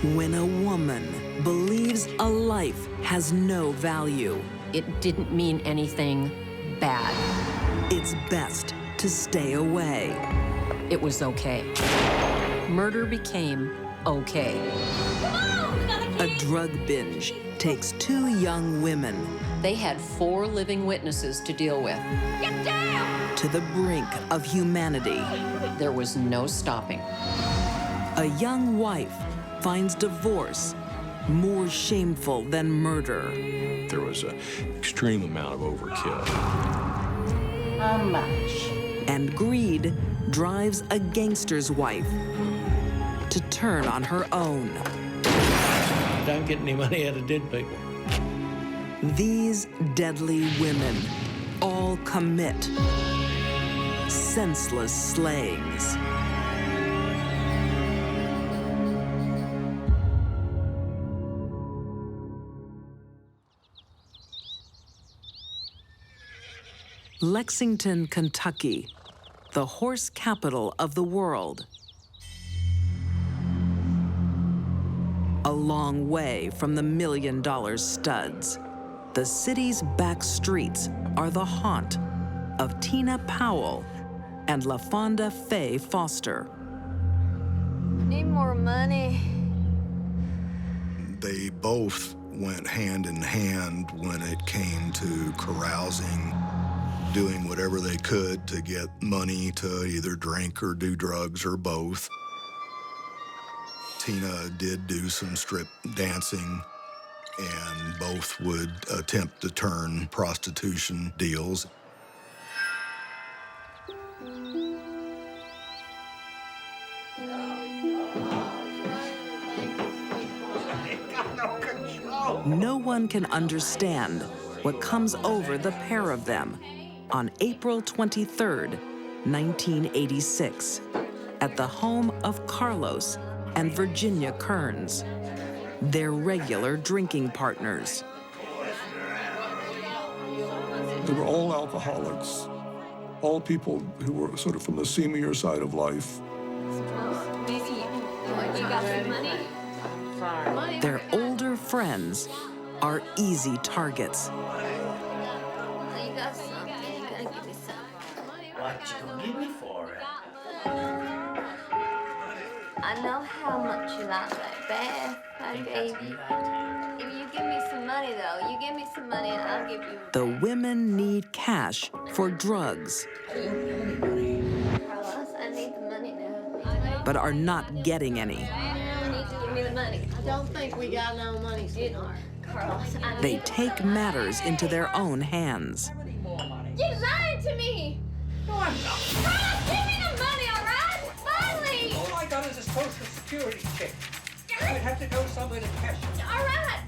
When a woman believes a life has no value, It didn't mean anything bad. it's best to stay away. It was okay. Murder became okay. A drug binge takes two young women They had 4 living witnesses to deal with. Get down! to the brink of humanity. There was no stopping. A young wife finds divorce more shameful than murder. There was an extreme amount of overkill. How much? And greed drives a gangster's wife to turn on her own. Don't get any money out of dead people. These deadly women all commit senseless slayings. Lexington, Kentucky, the horse capital of the world. A long way from the million-dollar studs, the city's back streets are the haunt of Tina Powell and LaFonda Faye Foster. Need more money. They both went hand in hand when it came to carousing, doing whatever they could to get money to either drink or do drugs or both. Tina did do some strip dancing, and both would attempt to turn prostitution deals. No one can understand what comes over the pair of them on April 23rd, 1986, at the home of Carlos and Virginia Kearns, their regular drinking partners. They were all alcoholics, all people who were sort of from the seamier side of life. You got some money? Sorry. Their older friends are easy targets. You got something. You gotta give me some. What you gonna give me for it? I know how much you like that bath I gave you. If you give me some money, though, you give me some money and I'll give you. The women need cash for drugs, Carlos, I need the money now. but are not getting any. You need to give me the money. I don't think we got no money, sweetheart. Carlos, I need They the take money. matters into their own hands. You lied to me! No, I'm not. Carlos, give me the money, all right? Finally! All I got is a social security check. I'd have to go somewhere to cash it. All right,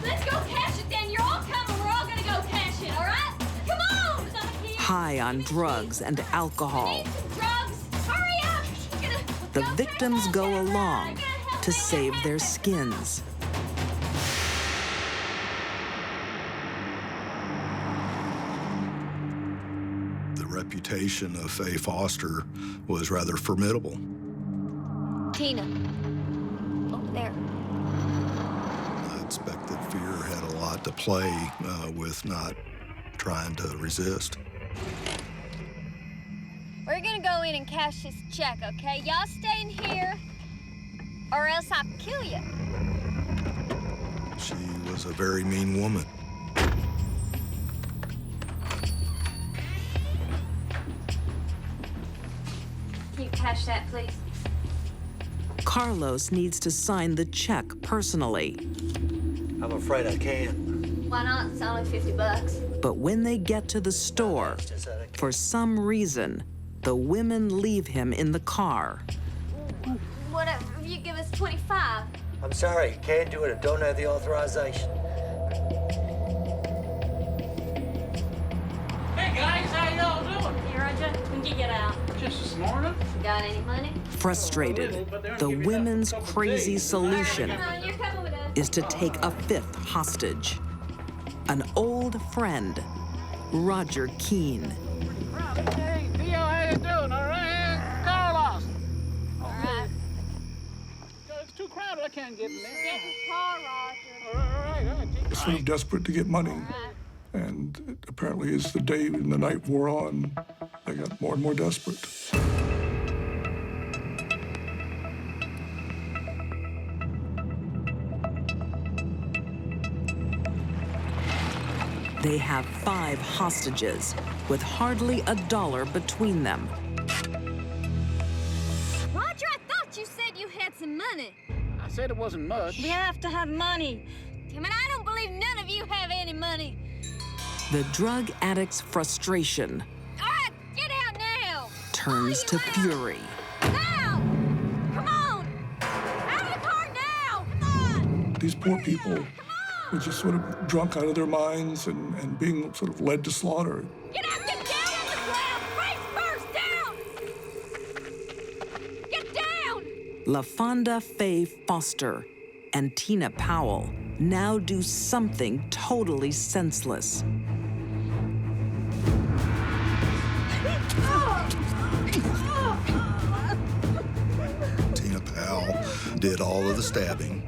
let's go cash it then. You're all coming, we're all gonna go cash it, all right? Come on! High on drugs and alcohol, Need some drugs? Hurry up! the victims go along to save their skins. The reputation of Faye Foster was rather formidable. Tina, over there. I expect that fear had a lot to play with not trying to resist. We're gonna go in and cash this check, okay? Y'all stay in here, or else I'll kill you. She was a very mean woman. Can you cash that, please? Carlos needs to sign the check personally, I'm afraid I can't. Why not? It's only $50. but when they get to the store, for some reason, the women leave him in the car. Whatever, you give us 25. I'm sorry, can't do it. I don't have the authorization. Hey guys, how y'all doing? Here, Roger, when you get out. Just this morning. Got any money? Frustrated, the women's crazy solution Come on, you're coming with us. is to take a fifth hostage. An old friend, Roger Keene. Hey, Theo, how you doing? All right? Carlos. All right. It's too crowded sort of desperate to get money. And apparently, as the day and the night wore on, they got more and more desperate. They have 5 hostages with hardly a dollar between them. Roger, I thought you said you had some money. I said it wasn't much. We have to have money. Damn it, I don't believe none of you have any money. The drug addict's frustration All right, get out now. turns to fury. Now! Come on! Out of the car now! Come on! These poor people were just sort of drunk out of their minds and being sort of led to slaughter. Get out! Get down on the ground! Face first! Down! Get down! LaFonda Faye Foster and Tina Powell now do something totally senseless. Tina Powell did all of the stabbing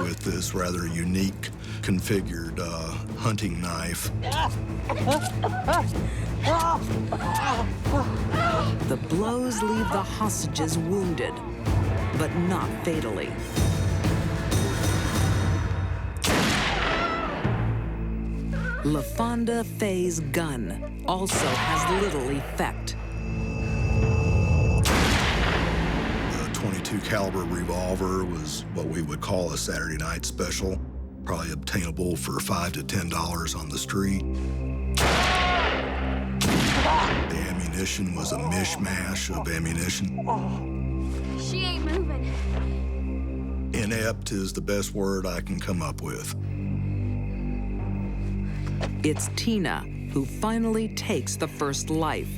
with this rather unique configured hunting knife. The blows leave the hostages wounded, but not fatally. LaFonda Faye's gun also has little effect. The .22 caliber revolver was what we would call a Saturday night special, probably obtainable for $5 to $10 on the street. The ammunition was a mishmash of ammunition. She ain't moving. Inept is the best word I can come up with. It's Tina who finally takes the first life.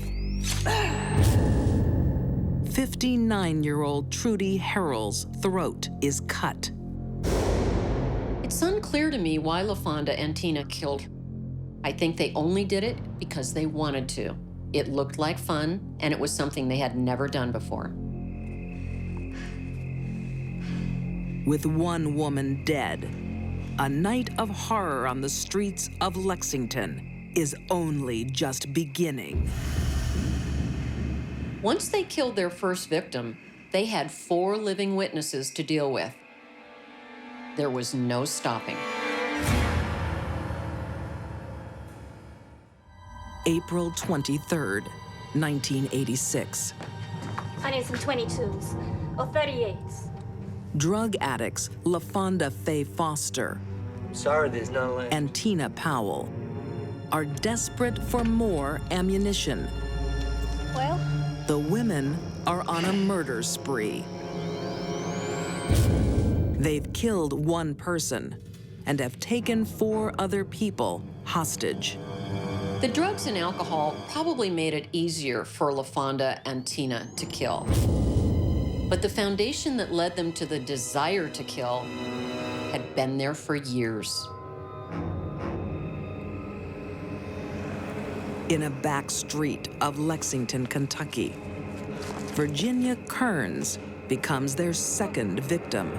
59-year-old Trudy Harrell's throat is cut. It's unclear to me why LaFonda and Tina killed her. I think they only did it because they wanted to. It looked like fun, and it was something they had never done before. With one woman dead, a night of horror on the streets of Lexington is only just beginning. Once they killed their first victim, they had 4 living witnesses to deal with. There was no stopping. April 23rd, 1986. I need some 22s or 38s. Drug addicts LaFonda Faye Foster Sorry, there's none left. and Tina Powell are desperate for more ammunition. Well, The women are on a murder spree. They've killed one person and have taken 4 other people hostage. The drugs and alcohol probably made it easier for LaFonda and Tina to kill. But the foundation that led them to the desire to kill had been there for years. In a back street of Lexington, Kentucky, Virginia Kearns becomes their second victim.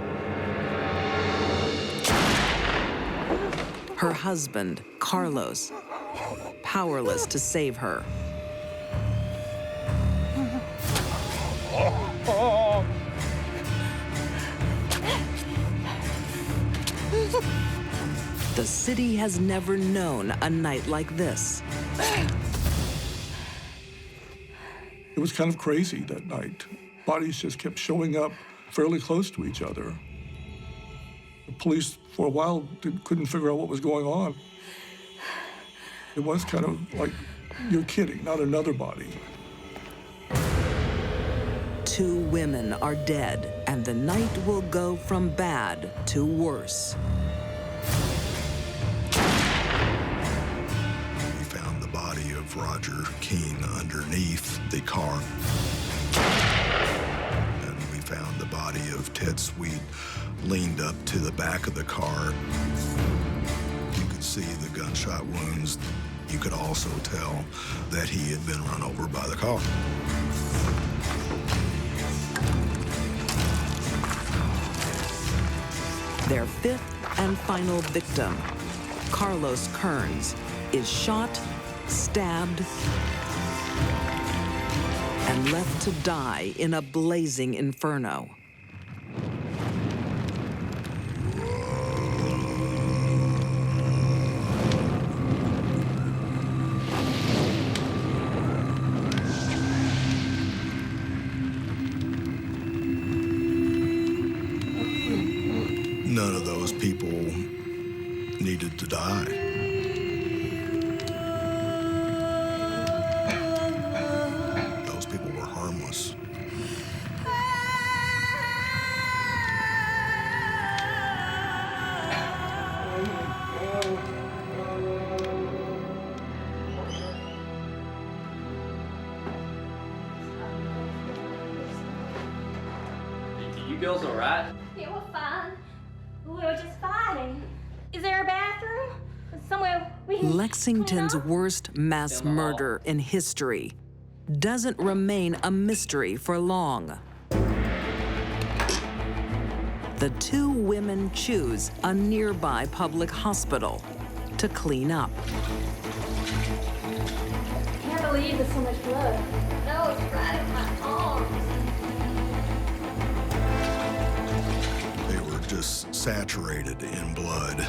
Her husband, Carlos, powerless to save her. The city has never known a night like this. It was kind of crazy that night. Bodies just kept showing up fairly close to each other. The police, for a while, couldn't figure out what was going on. It was kind of like, you're kidding, not another body. 2 women are dead, and the night will go from bad to worse. We found the body of Roger Keene underneath the car. And we found the body of Ted Sweet leaned up to the back of the car. You could see the gunshot wounds. You could also tell that he had been run over by the car. Their 5th and final victim Carlos Kearns, is shot, stabbed, and left to die in a blazing inferno. None of those people needed to die. Those people were harmless. You girls all right? Yeah, we're fine. We were just fighting. Is there a bathroom? Somewhere we can Lexington's clean up? worst mass murder in history doesn't remain a mystery for long. The two women choose a nearby public hospital to clean up. I can't believe there's so much blood. No, it's right in my arms. They were just saturated in blood.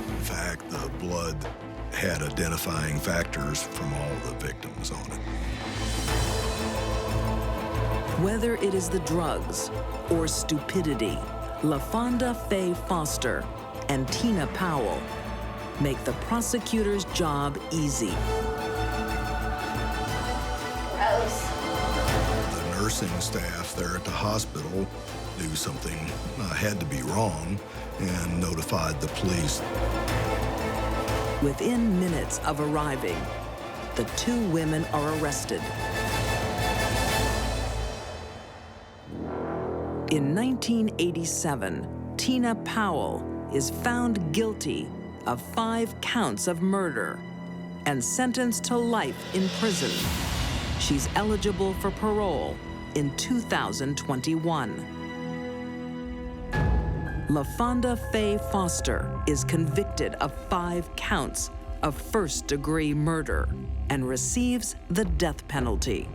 In fact, the blood had identifying factors from all the victims on it. Whether it is the drugs or stupidity, LaFonda Faye Foster and Tina Powell make the prosecutor's job easy. Gross. The nursing staff there at the hospital knew something had to be wrong and notified the police. Within minutes of arriving, the two women are arrested. In 1987, Tina Powell is found guilty of 5 counts of murder and sentenced to life in prison. She's eligible for parole in 2021. LaFonda Faye Foster is convicted of 5 counts of first-degree murder and receives the death penalty.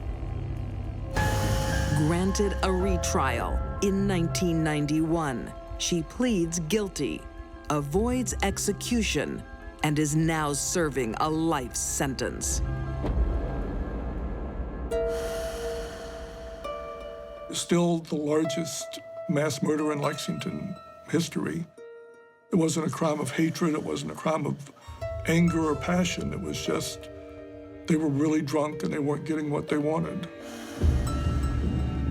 Granted a retrial in 1991, she pleads guilty, avoids execution, and is now serving a life sentence. Still the largest mass murder in Lexington history. It wasn't a crime of hatred, it wasn't a crime of anger or passion, it was just they were really drunk and they weren't getting what they wanted.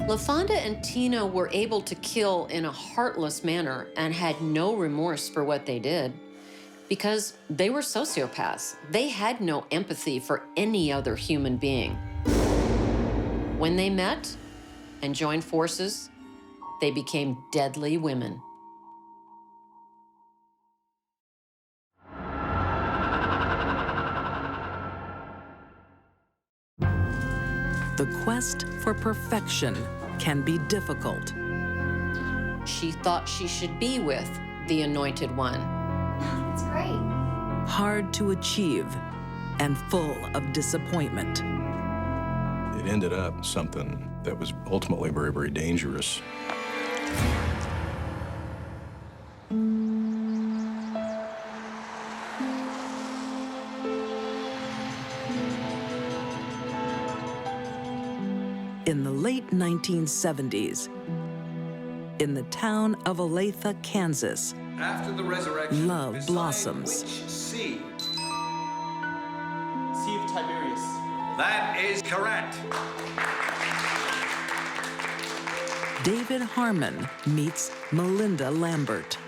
LaFonda and Tina were able to kill in a heartless manner and had no remorse for what they did because they were sociopaths. They had no empathy for any other human being. When they met and joined forces, they became deadly women. The quest for perfection can be difficult. She thought she should be with the Anointed One. That's great. Hard to achieve and full of disappointment. It ended up something that was ultimately very, very dangerous. In the late 1970s, in the town of Olathe, Kansas, After the resurrection, love Messiah blossoms. which sea? Sea of Tiberias. That is correct. David Harmon meets Melinda Lambert.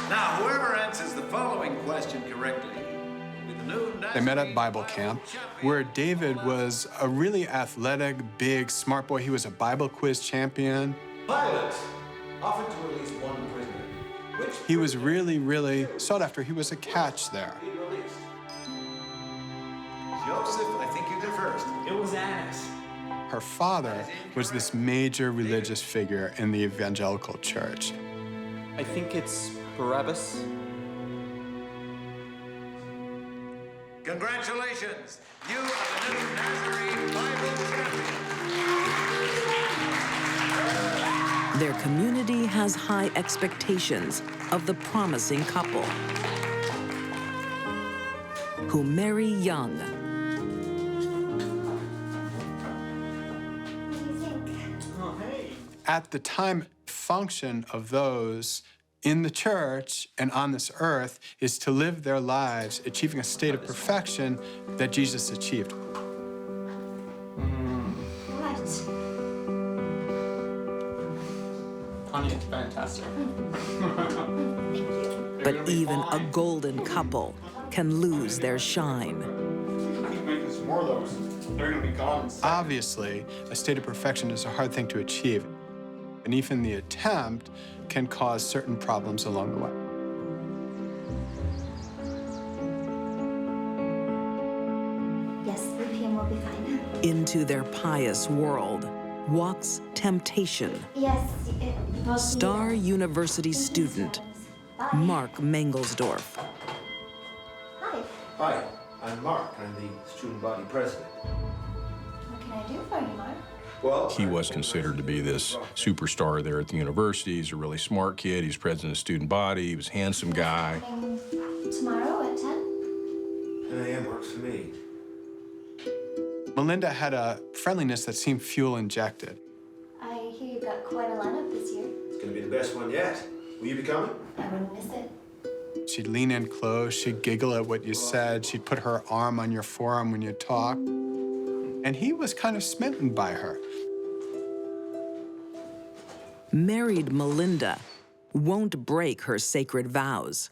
Now, whoever answers the following question correctly will be the new They met at Bible camp, where David was a really athletic, big, smart boy. He was a Bible quiz champion. Pilate offered to release one prisoner. Which He was really, really sought after. He was a catch there. be released? Joseph, I think you go first. It was Annas. Her father was this major religious figure in the evangelical church. I think it's Barabbas. Congratulations! You are the new Nazarene Bible champion. Their community has high expectations of the promising couple who marry young. Oh, hey. At the time, function of those in the church and on this earth is to live their lives achieving a state of perfection that Jesus achieved. What? Honey, it's fantastic. But even a golden couple can lose their shine. Keep making some more of those. They're gonna be gone. Obviously, a state of perfection is a hard thing to achieve, and even the attempt can cause certain problems along the way. Yes, 3 p.m. will be fine. Into their pious world walks temptation. Yes, we'll see Star you. University student Bye. Mark Mangelsdorf. Hi. Hi, I'm Mark. I'm the student body president. What can I do for you, Mark? Well, He was considered to be this superstar there at the university. He's a really smart kid. He's president of the student body. He was a handsome guy. Tomorrow at 10? 10 a.m. works for me. Melinda had a friendliness that seemed fuel-injected. I hear you've got quite a lineup this year. It's gonna be the best one yet. Will you be coming? I wouldn't miss it. She'd lean in close, she'd giggle at what you said, she'd put her arm on your forearm when you talked. And he was kind of smitten by her. Married Melinda won't break her sacred vows.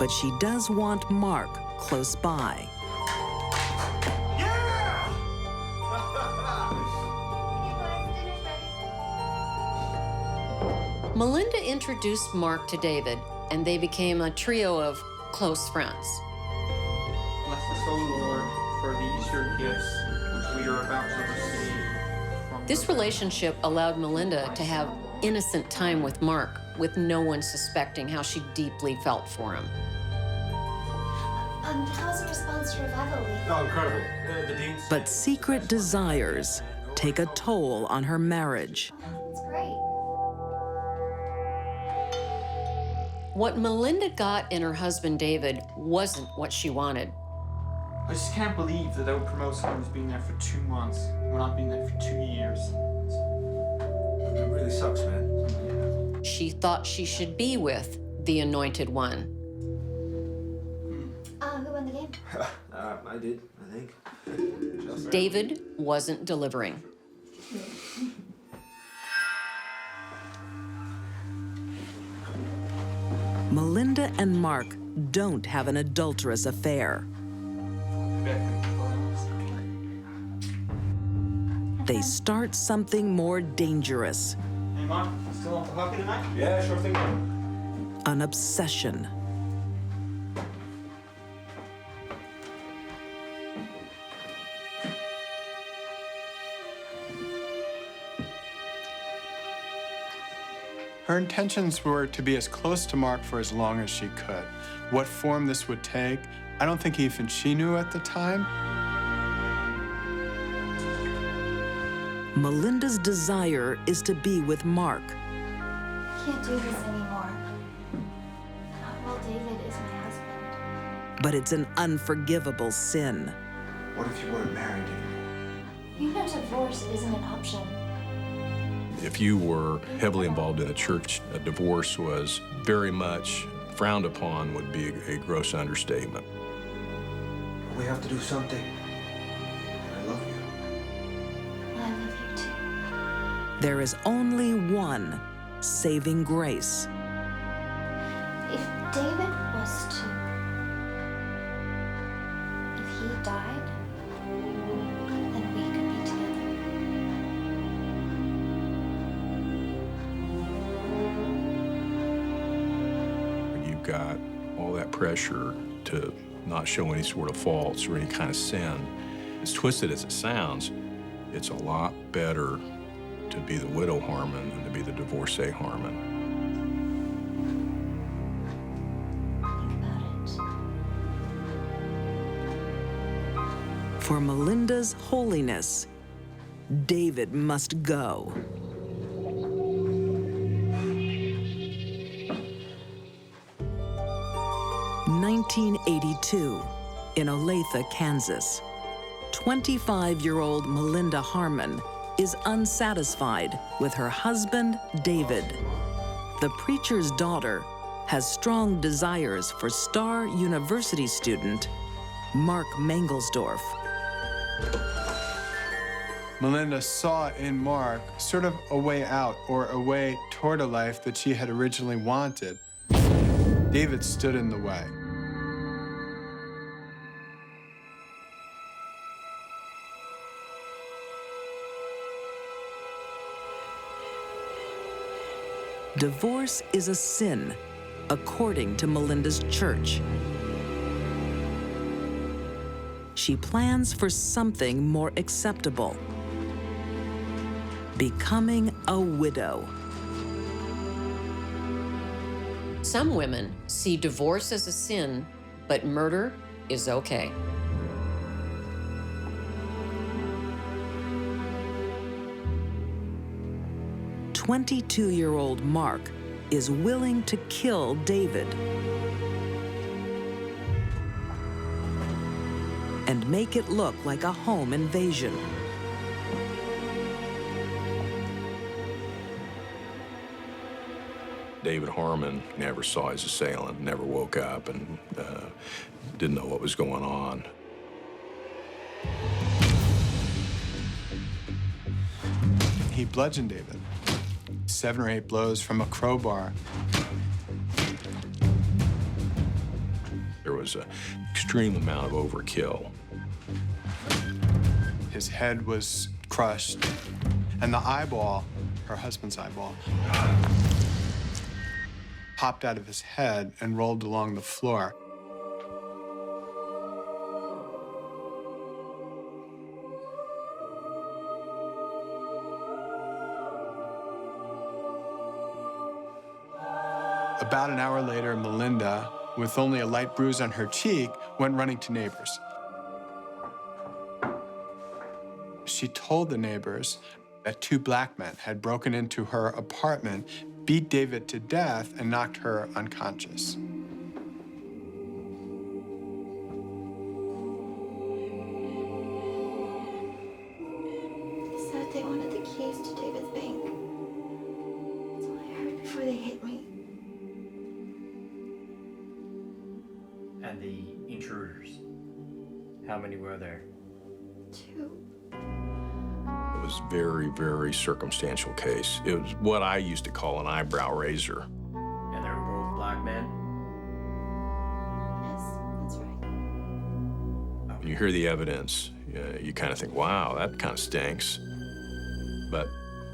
But she does want Mark close by. Melinda introduced Mark to David, and they became a trio of close friends. Bless us, O Lord, for these your gifts, which we are about to receive. This relationship allowed Melinda to have innocent time with Mark, with no one suspecting how she deeply felt for him. How's the response to Revival Week? Oh, incredible. The dean said- But secret desires take a toll on her marriage. It's great. What Melinda got in her husband David wasn't what she wanted. I just can't believe that I would promote someone who's been there for 2 months when I've been there for 2 years. It really sucks, man. She thought she should be with the anointed one. Who won the game? I did, I think. Just David wasn't delivering. Melinda and Mark don't have an adulterous affair. They start something more dangerous, Hey, Mark, still off the hockey tonight? Yeah, sure thing. an obsession. Her intentions were to be as close to Mark for as long as she could. What form this would take, I don't think even she knew at the time. Melinda's desire is to be with Mark. Can't do this anymore. Not while David is my husband. But it's an unforgivable sin. What if you weren't married anymore? You know divorce isn't an option. If you were heavily involved in the church, a divorce was very much frowned upon, would be a gross understatement. We have to do something. I love you. I love you too. There is only one saving grace. If David was to... If he died, then we could be together. You've got all that pressure to not show any sort of faults or any kind of sin. As twisted as it sounds, it's a lot better to be the widow Harmon than to be the divorcee Harmon. For Melinda's holiness, David must go. (1982) in Olathe, Kansas. 25-year-old Melinda Harmon is unsatisfied with her husband, David. The preacher's daughter has strong desires for Star University student Mark Mangelsdorf. Melinda saw in Mark sort of a way out or a way toward a life that she had originally wanted. David stood in the way. Divorce is a sin, according to Melinda's church. She plans for something more acceptable: becoming a widow. Some women see divorce as a sin, but murder is okay. "22-year-old Mark is willing to kill David and make it look like a home invasion. David Harmon never saw his assailant, never woke up, and didn't know what was going on. He bludgeoned David. 7 or 8 blows from a crowbar. There was an extreme amount of overkill. His head was crushed, and the eyeball, her husband's eyeball, popped out of his head and rolled along the floor. About an hour later, Melinda, with only a light bruise on her cheek, went running to neighbors. She told the neighbors that 2 black men had broken into her apartment, beat David to death, and knocked her unconscious. They said they wanted the keys to David's bank. That's all I heard before they hit me. And the intruders, how many were there? 2. It was a very, very circumstantial case. It was what I used to call an eyebrow raiser. And they were both black men? Yes, that's right. When you hear the evidence, you kind of think, wow, that kind of stinks. But,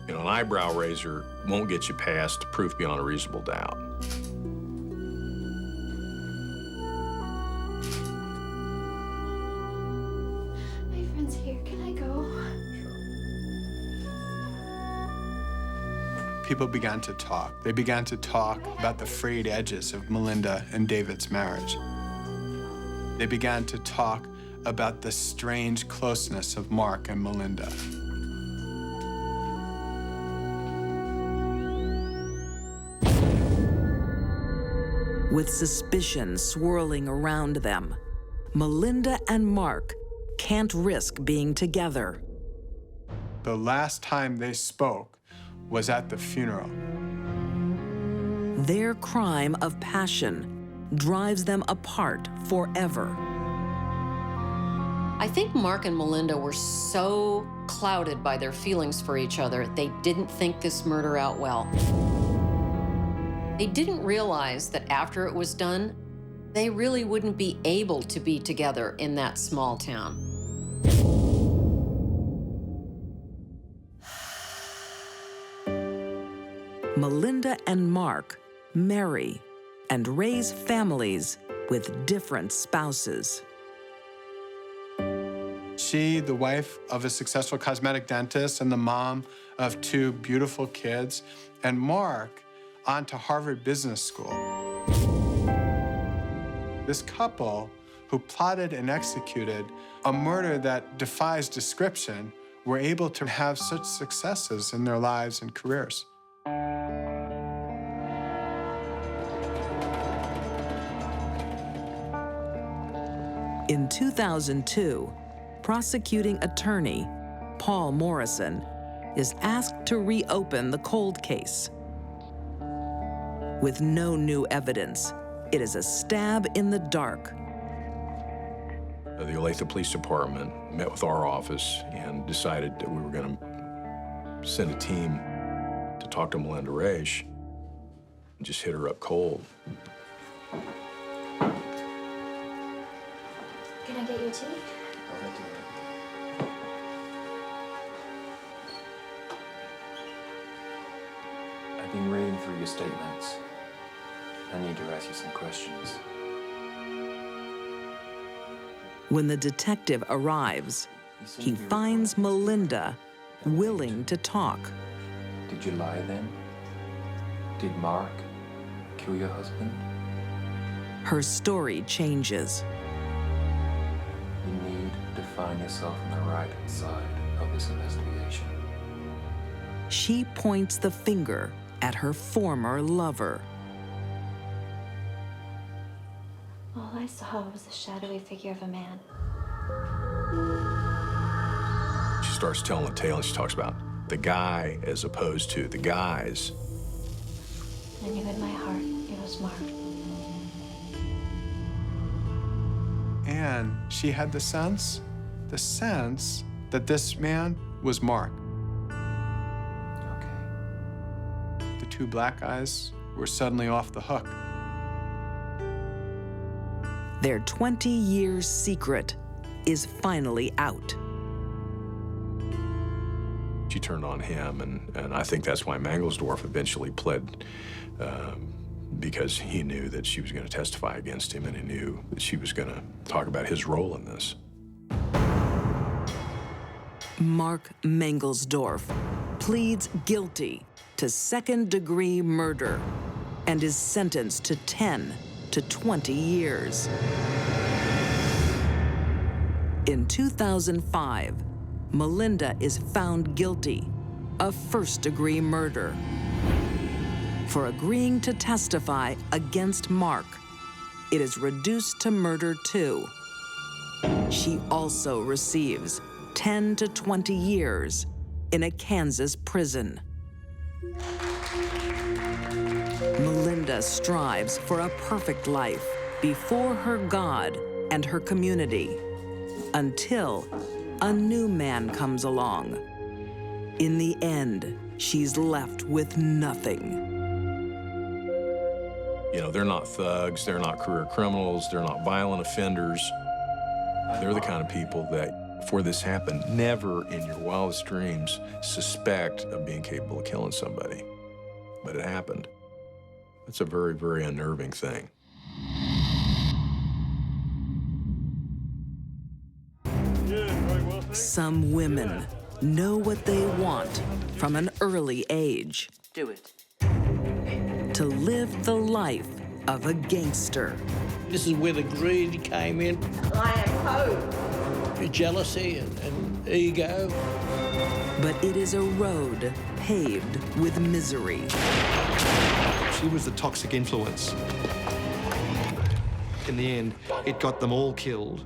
an eyebrow raiser won't get you past proof beyond a reasonable doubt. My friend's here. Can I go? People began to talk. They began to talk about the frayed edges of Melinda and David's marriage. They began to talk about the strange closeness of Mark and Melinda. With suspicion swirling around them, Melinda and Mark can't risk being together. The last time they spoke was at the funeral. Their crime of passion drives them apart forever. I think Mark and Melinda were so clouded by their feelings for each other, they didn't think this murder out well. They didn't realize that after it was done, they really wouldn't be able to be together in that small town. Melinda and Mark marry and raise families with different spouses. She, the wife of a successful cosmetic dentist and the mom of 2 beautiful kids, and Mark on to Harvard Business School. This couple who plotted and executed a murder that defies description were able to have such successes in their lives and careers. In 2002, prosecuting attorney Paul Morrison is asked to reopen the cold case. With no new evidence, it is a stab in the dark. The Olathe Police Department met with our office and decided that we were going to send a team to talk to Melinda Raish and just hit her up cold. Can I get you tea? I've been reading through your statements. I need to ask you some questions. When the detective arrives, he finds Melinda willing to talk. Did you lie then? Did Mark kill your husband? Her story changes. You need to find yourself on the right side of this investigation. She points the finger at her former lover. All I saw was the shadowy figure of a man. She starts telling the tale, and she talks about the guy as opposed to the guys. I knew in my heart it was Mark. And she had the sense that this man was Mark. Okay. The 2 black guys were suddenly off the hook. Their 20-year secret is finally out. She turned on him, and I think that's why Mangelsdorf eventually pled, because he knew that she was going to testify against him, and he knew that she was going to talk about his role in this. Mark Mangelsdorf pleads guilty to second-degree murder and is sentenced to 10 to 20 years. In 2005, Melinda is found guilty of first-degree murder for agreeing to testify against Mark. It is reduced to murder too. She also receives 10 to 20 years in a Kansas prison. Melinda strives for a perfect life before her God and her community until a new man comes along. In the end, she's left with nothing. You know, they're not thugs, they're not career criminals, they're not violent offenders. They're the kind of people that, before this happened, never in your wildest dreams suspect of being capable of killing somebody. But it happened. It's a very, very unnerving thing. Some women know what they want from an early age. Do it. To live the life of a gangster. This is where the greed came in. I am hope. Jealousy and ego. But it is a road paved with misery. She was the toxic influence. In the end, it got them all killed.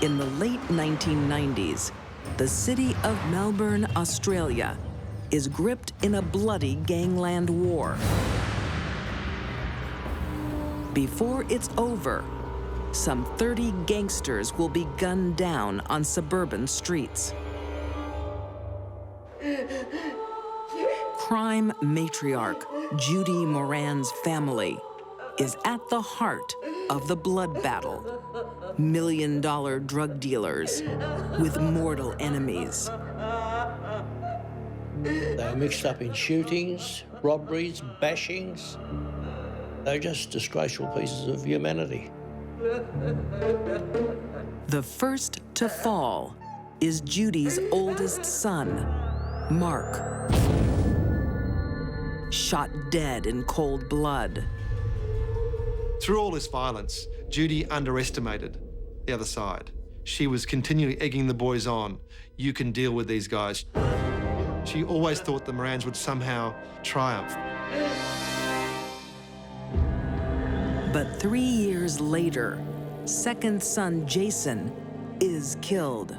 In the late 1990s, the city of Melbourne, Australia, is gripped in a bloody gangland war. Before it's over, some 30 gangsters will be gunned down on suburban streets. Crime matriarch Judy Moran's family is at the heart of the blood battle. Million-dollar drug dealers with mortal enemies. They were mixed up in shootings, robberies, bashings. They're just disgraceful pieces of humanity. The first to fall is Judy's oldest son, Mark. Shot dead in cold blood. Through all this violence, Judy underestimated the other side. She was continually egging the boys on. You can deal with these guys. She always thought the Morans would somehow triumph. But 3 years later, second son Jason is killed.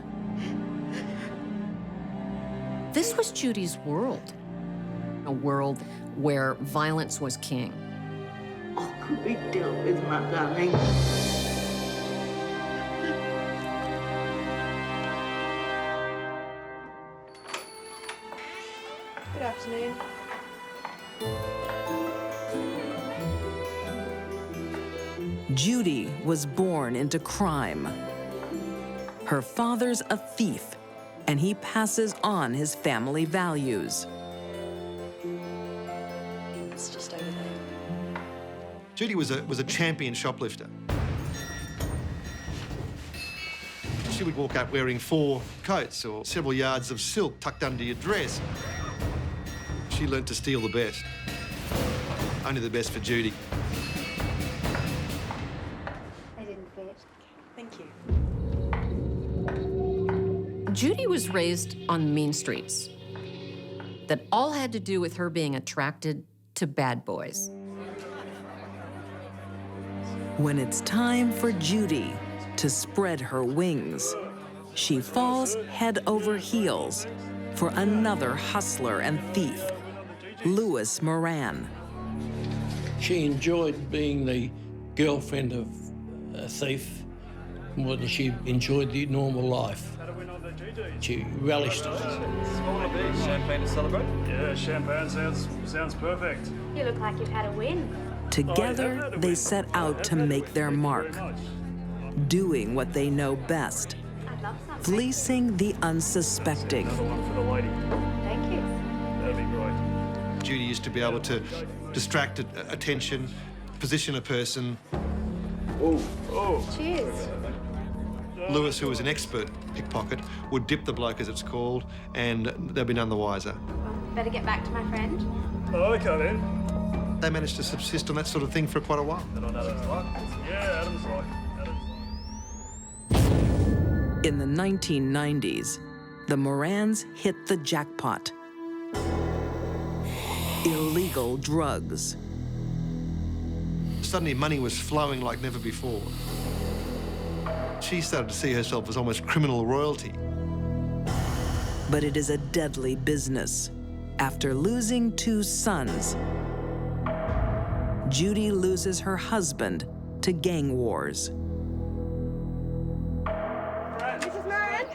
This was Judy's world, a world where violence was king. Oh, could we deal with my darling? Good afternoon. Judy was born into crime. Her father's a thief, and he passes on his family values. It's just over there. Judy was a champion shoplifter. She would walk out wearing 4 coats or several yards of silk tucked under your dress. She learnt to steal the best. Only the best for Judy. I didn't fit. Thank you. Judy was raised on mean streets that all had to do with her being attracted to bad boys. When it's time for Judy to spread her wings, she falls head over heels for another hustler and thief, Louis Moran. She enjoyed being the girlfriend of a thief more than she enjoyed the normal life. She relished it. Champagne to celebrate? Yeah, champagne sounds perfect. You look like you've had a win. Together, they set out to make their mark, doing what they know best, I'd love something. fleecing the unsuspecting. Another one for the lady. Thank you. That'd be great. Judy used to be able to distract attention, position a person. Oh. Cheers. Louis, who was an expert pickpocket, would dip the bloke, as it's called, and they'd be none the wiser. Well, better get back to my friend. Oh, okay then. They managed to subsist on that sort of thing for quite a while. That on Adam's like? Yeah, Adam's like. In the 1990s, the Morans hit the jackpot. Illegal drugs. Suddenly money was flowing like never before. She started to see herself as almost criminal royalty. But it is a deadly business. After losing 2 sons, Judy loses her husband to gang wars. Mrs. Moran?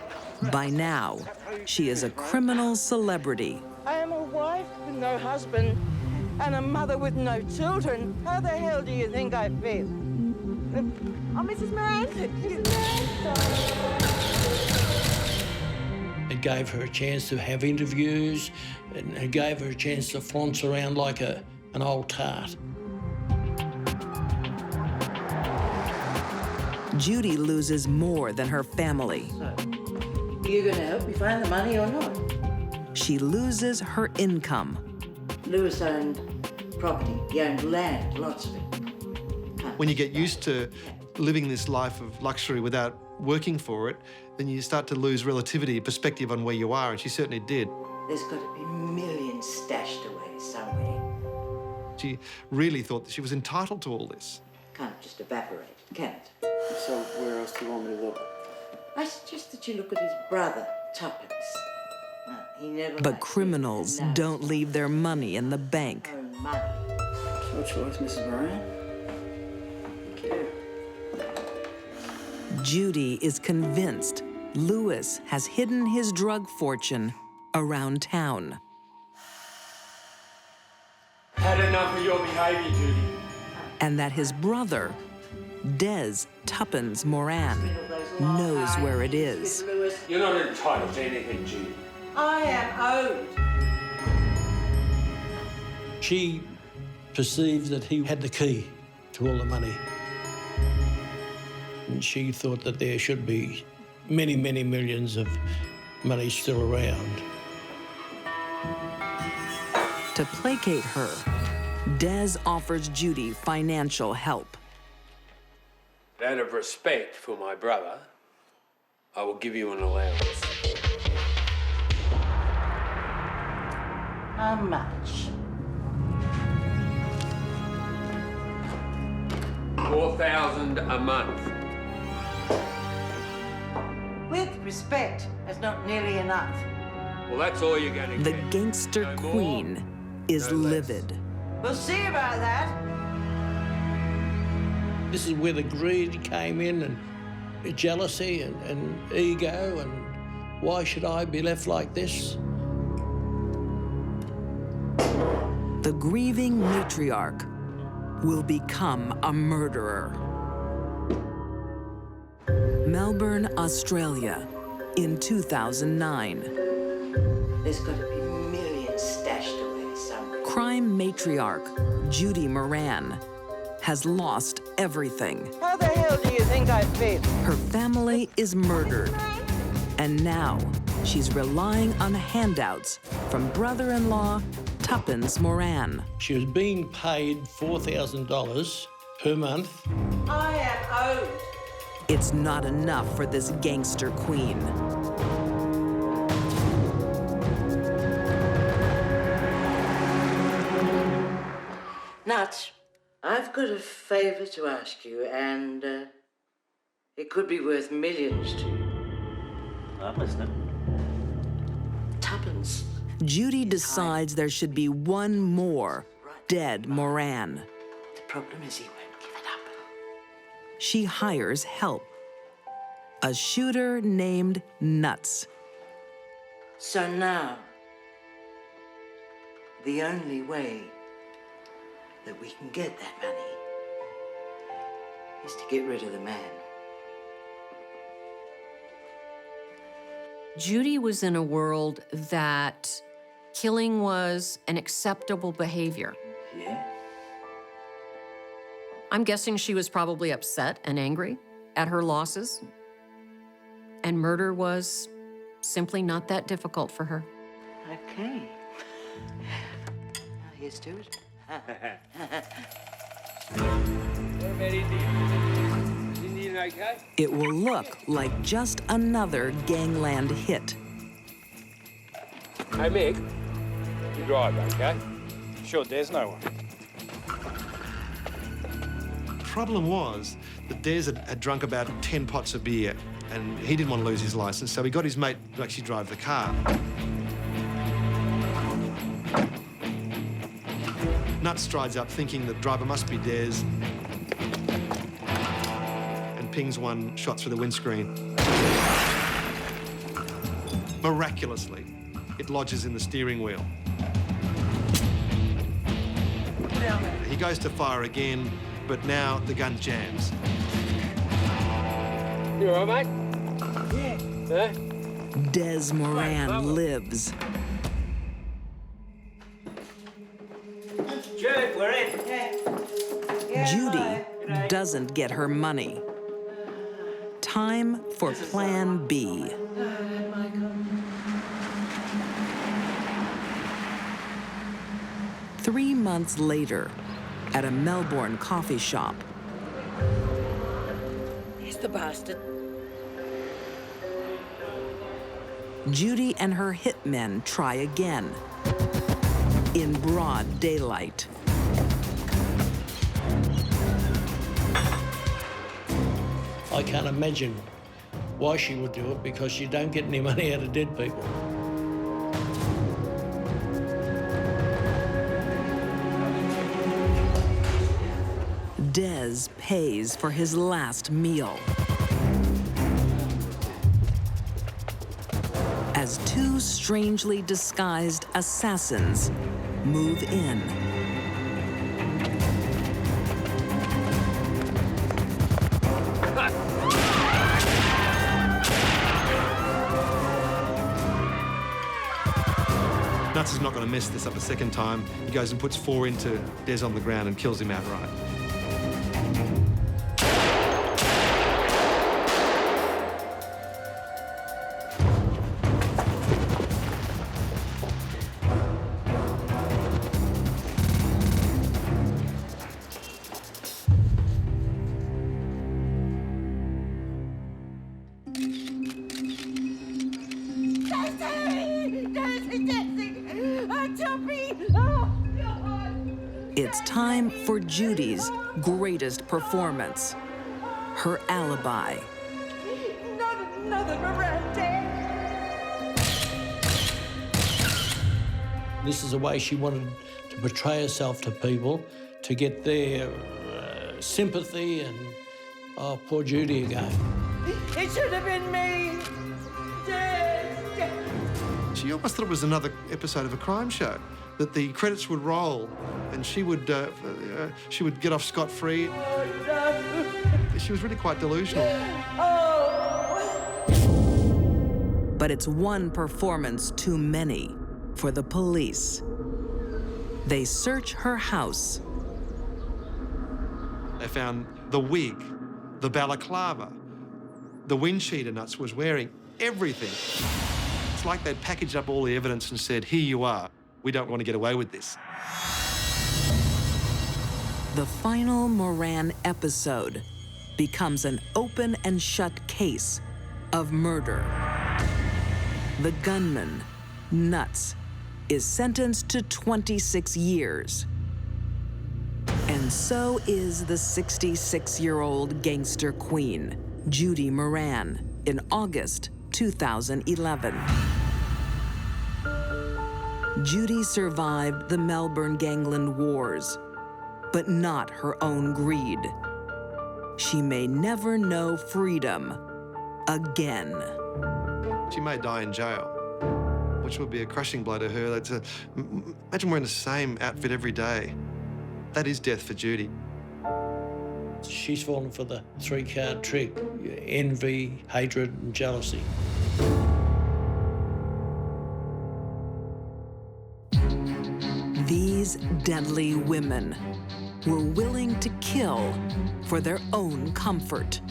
By now, she is a criminal celebrity. I am a wife with no husband and a mother with no children. How the hell do you think I feel? Oh, Mrs. Moran? Mrs. Moran? It gave her a chance to have interviews, and it gave her a chance to flaunt around like an old tart. Judy loses more than her family. So, are you going to help me find the money or not? She loses her income. Louis owned property. He owned land, lots of it. When you get used to living this life of luxury without working for it, then you start to lose relativity, perspective on where you are, and she certainly did. There's got to be millions stashed away somewhere. She really thought that she was entitled to all this. Can't just evaporate, can it? So where else do you want me to look? I suggest that you look at his brother, Tuppence. He never But criminals don't leave their money in the bank. owned money. Your choice, Mrs. Moran. Thank you. Judy is convinced Louis has hidden his drug fortune around town. Had enough of your behavior, Judy. And that his brother, Des Tuppence Moran, knows where it is. You're not entitled to anything, Judy. I am owed. She perceived that he had the key to all the money. And she thought that there should be many, many millions of money still around. To placate her, Des offers Judy financial help. Out of respect for my brother, I will give you an allowance. How much? 4,000 a month. With respect, that's not nearly enough. Well, that's all you're going to The get. gangster No more, queen is no less. livid. We'll see about that. This is where the greed came in, and jealousy and ego, and why should I be left like this? The grieving matriarch will become a murderer. Melbourne, Australia, in 2009. There's got to be millions stashed away somewhere. Crime matriarch Judy Moran has lost everything. How the hell do you think I feel? Her family is murdered. And now she's relying on handouts from brother-in-law Tuppence Moran. She was being paid $4,000 per month. I am owed. It's not enough for this gangster queen. Nuts, I've got a favour to ask you, and it could be worth millions to you. I'm listening. Tuppence. Judy decides there should be one more dead Moran. The problem is he won't give it up. She hires help. A shooter named Nuts. So now, the only way that we can get that money is to get rid of the man. Judy was in a world that killing was an acceptable behavior. Yeah? I'm guessing she was probably upset and angry at her losses. And murder was simply not that difficult for her. Okay. Now here's to it. What about Indian? Is Indian okay? It will look like just another gangland hit. Hey, Mick, you drive, okay? Sure, there's no one. The problem was that Des had drunk about 10 pots of beer, and he didn't want to lose his license, so he got his mate to actually drive the car. Nuts strides up thinking the driver must be Des and pings one shot through the windscreen. Miraculously, it lodges in the steering wheel. He goes to fire again, but now the gun jams. You all right, mate? Yeah. Huh? Des Moran lives. Jude, we're in. Judy doesn't get her money. Time for Plan B. Three months later, at a Melbourne coffee shop, Here's the bastard. Judy and her hitmen try again in broad daylight. I can't imagine why she would do it, because you don't get any money out of dead people. Des pays for his last meal as two strangely disguised assassins move in. Nuts Lance is not going to mess this up a second time. He goes and puts 4 into Des on the ground and kills him outright. It's time for Judy's greatest performance, her alibi. Not another Miranda. This is a way she wanted to portray herself to people to get their sympathy and, oh, poor Judy again. It should have been me. She almost thought it was another episode of a crime show, that the credits would roll and she would get off scot-free. Oh, no. She was really quite delusional. Oh. But it's one performance too many for the police. They search her house. They found the wig, the balaclava, the wind cheater Nuts was wearing, everything. It's like they'd packaged up all the evidence and said, here you are. We don't want to get away with this. The final Moran episode becomes an open and shut case of murder. The gunman, Nuts, is sentenced to 26 years. And so is the 66-year-old gangster queen, Judy Moran, in August 2011. Judy survived the Melbourne Gangland Wars, but not her own greed. She may never know freedom again. She may die in jail, which would be a crushing blow to her. Imagine wearing the same outfit every day. That is death for Judy. She's fallen for the 3-card trick: envy, hatred, and jealousy. These deadly women were willing to kill for their own comfort.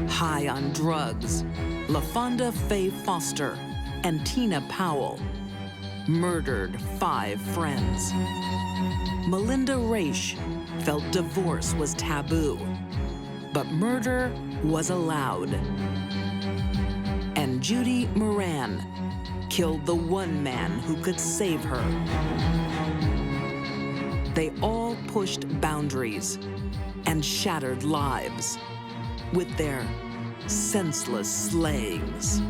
High on drugs, LaFonda Faye Foster and Tina Powell murdered 5 friends. Melinda Raish felt divorce was taboo, but murder was allowed. And Judy Moran killed the one man who could save her. They all pushed boundaries and shattered lives with their senseless slayings.